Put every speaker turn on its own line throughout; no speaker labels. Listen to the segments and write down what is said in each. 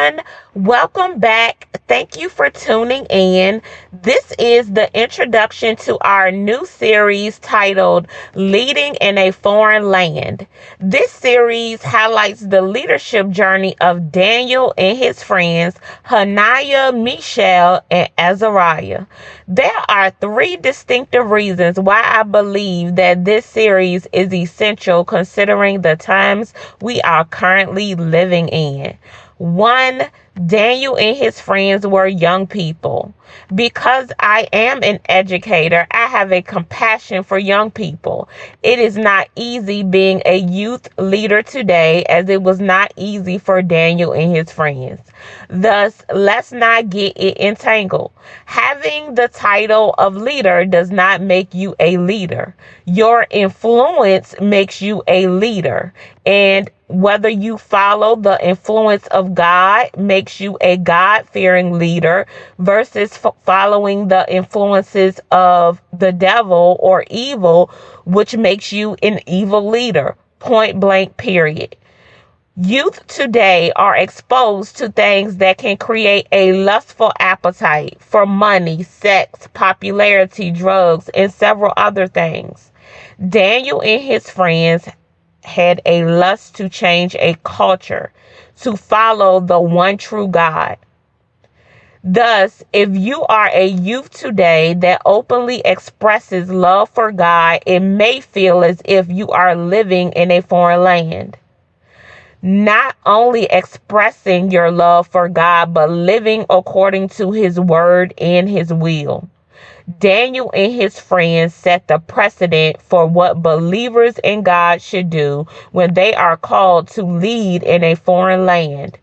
everyone. Welcome back. Thank you for tuning in. This is the introduction to our new series titled Leading in a Foreign Land. This series highlights the leadership journey of Daniel and his friends, Hananiah, Mishael, and Azariah. There are three distinctive reasons why I believe that this series is essential considering the times we are currently living in. One, Daniel and his friends were young people. Because I am an educator, I have a compassion for young people. It is not easy being a youth leader today, as it was not easy for Daniel and his friends. Thus, let's not get it entangled. Having the title of leader does not make you a leader. Your influence makes you a leader. And whether you follow the influence of God makes you a God-fearing leader versus following the influences of the devil or evil, which makes you an evil leader. Point blank, period. Youth today are exposed to things that can create a lustful appetite for money, sex, popularity, drugs, and several other things. Daniel and his friends had a lust to change a culture, to follow the one true God. Thus, if you are a youth today that openly expresses love for God, it may feel as if you are living in a foreign land. Not only expressing your love for God, but living according to his word and his will. Daniel and his friends set the precedent for what believers in God should do when they are called to lead in a foreign land.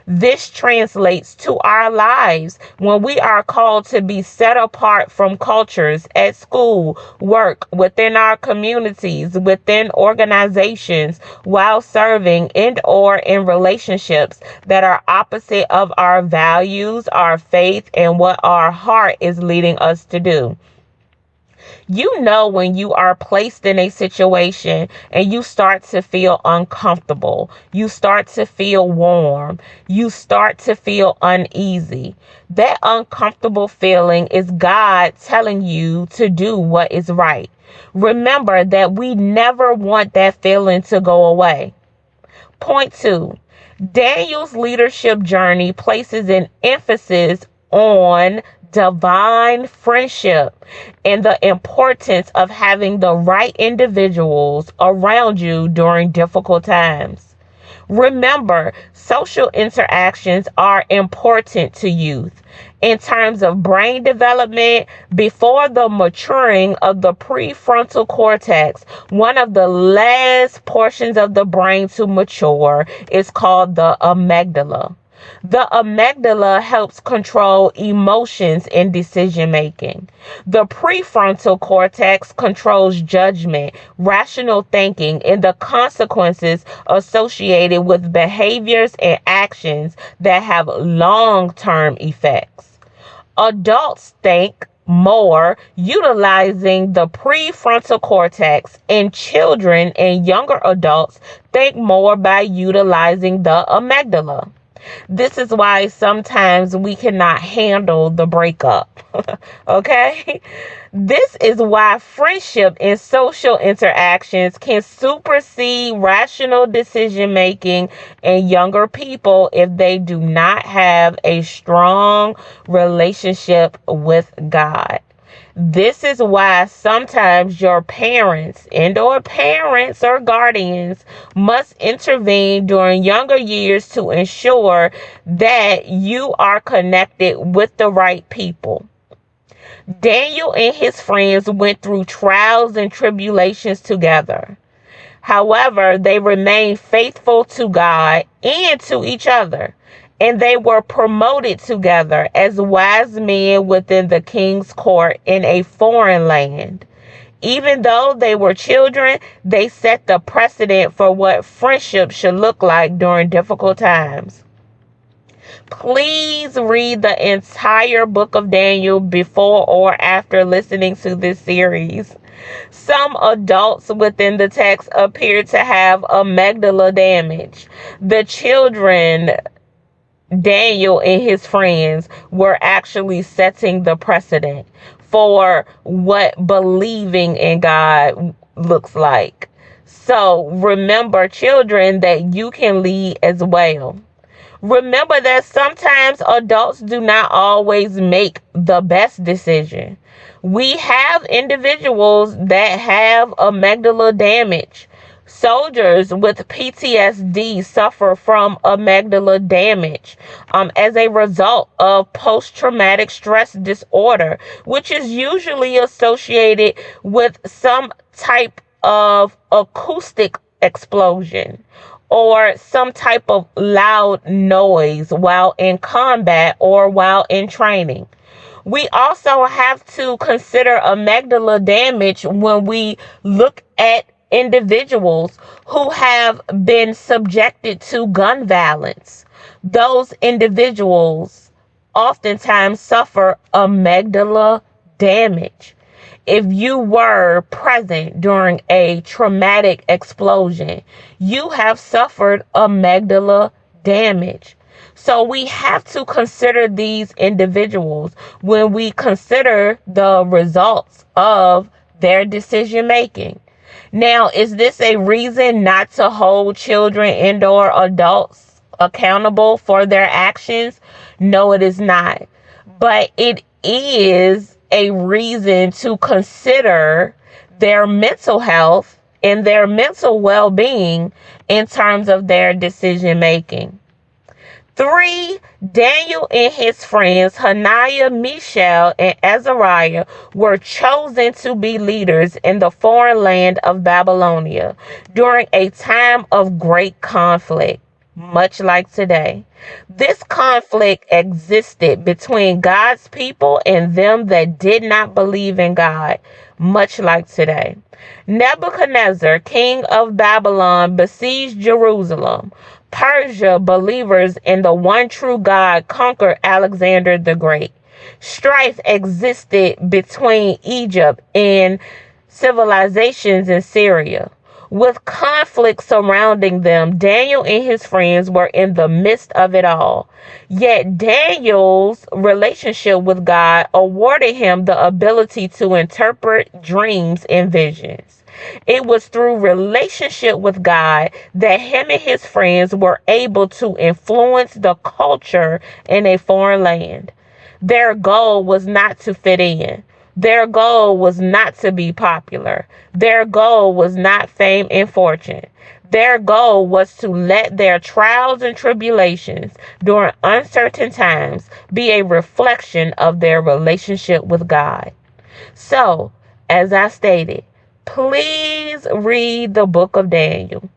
This translates to our lives when we are called to be set apart from cultures at school, work, within our communities, within organizations, while serving and or in relationships that are opposite of our values, our faith, and what our heart is leading us to do. You know when you are placed in a situation and you start to feel uncomfortable, you start to feel warm, you start to feel uneasy. That uncomfortable feeling is God telling you to do what is right. Remember that we never want that feeling to go away. Point two, Daniel's leadership journey places an emphasis on divine friendship and the importance of having the right individuals around you during difficult times. Remember, social interactions are important to youth in terms of brain development. Before the maturing of the prefrontal cortex, one of the last portions of the brain to mature is called the amygdala. The amygdala helps control emotions and decision making. The prefrontal cortex controls judgment, rational thinking, and the consequences associated with behaviors and actions that have long-term effects. Adults think more utilizing the prefrontal cortex, and children and younger adults think more by utilizing the amygdala. This is why sometimes we cannot handle the breakup. Okay? This is why friendship and social interactions can supersede rational decision making in younger people if they do not have a strong relationship with God. This is why sometimes your parents or guardians must intervene during younger years to ensure that you are connected with the right people. Daniel and his friends went through trials and tribulations together. However, they remained faithful to God and to each other, and they were promoted together as wise men within the king's court in a foreign land. Even though they were children, they set the precedent for what friendship should look like during difficult times. Please read the entire book of Daniel before or after listening to this series. Some adults within the text appear to have amygdala damage. The children Daniel and his friends were actually setting the precedent for what believing in God looks like. So remember, children, that you can lead as well. Remember that sometimes adults do not always make the best decision. We have individuals that have amygdala damage. Soldiers with PTSD suffer from amygdala damage as a result of post-traumatic stress disorder, which is usually associated with some type of acoustic explosion or some type of loud noise while in combat or while in training. We also have to consider amygdala damage when we look at individuals who have been subjected to gun violence. Those individuals oftentimes suffer amygdala damage. If you were present during a traumatic explosion, you have suffered amygdala damage. So we have to consider these individuals when we consider the results of their decision making. Now, is this a reason not to hold children and or adults accountable for their actions? No, it is not. But it is a reason to consider their mental health and their mental well-being in terms of their decision making. 3, Daniel and his friends, Hananiah, Mishael, and Azariah, were chosen to be leaders in the foreign land of Babylonia during a time of great conflict, much like today. This conflict existed between God's people and them that did not believe in God, much like today. Nebuchadnezzar, king of Babylon, besieged Jerusalem. Persia, believers in the one true God, conquered Alexander the Great. Strife existed between Egypt and civilizations in Syria. With conflict surrounding them, Daniel and his friends were in the midst of it all. Yet Daniel's relationship with God awarded him the ability to interpret dreams and visions. It was through relationship with God that him and his friends were able to influence the culture in a foreign land. Their goal was not to fit in. Their goal was not to be popular. Their goal was not fame and fortune. Their goal was to let their trials and tribulations during uncertain times be a reflection of their relationship with God. So, as I stated, please read the book of Daniel.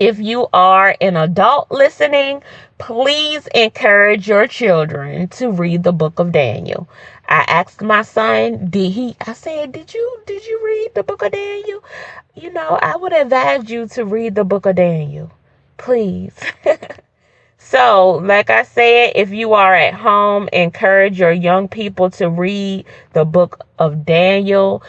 If you are an adult listening, please encourage your children to read the book of Daniel. I asked my son, I said, did you read the book of Daniel? I would advise you to read the book of Daniel. Please. So, like I said, if you are at home, encourage your young people to read the book of Daniel.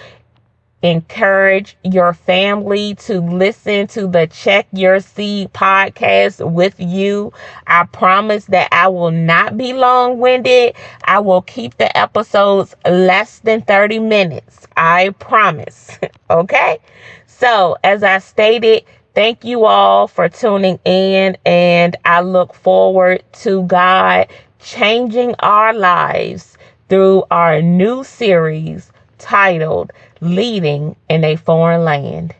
Encourage your family to listen to the Check Your Seed podcast with you. I promise that I will not be long-winded. I will keep the episodes less than 30 minutes. I promise. Okay? So, as I stated, thank you all for tuning in, and I look forward to God changing our lives through our new series titled Leading in a Foreign Land.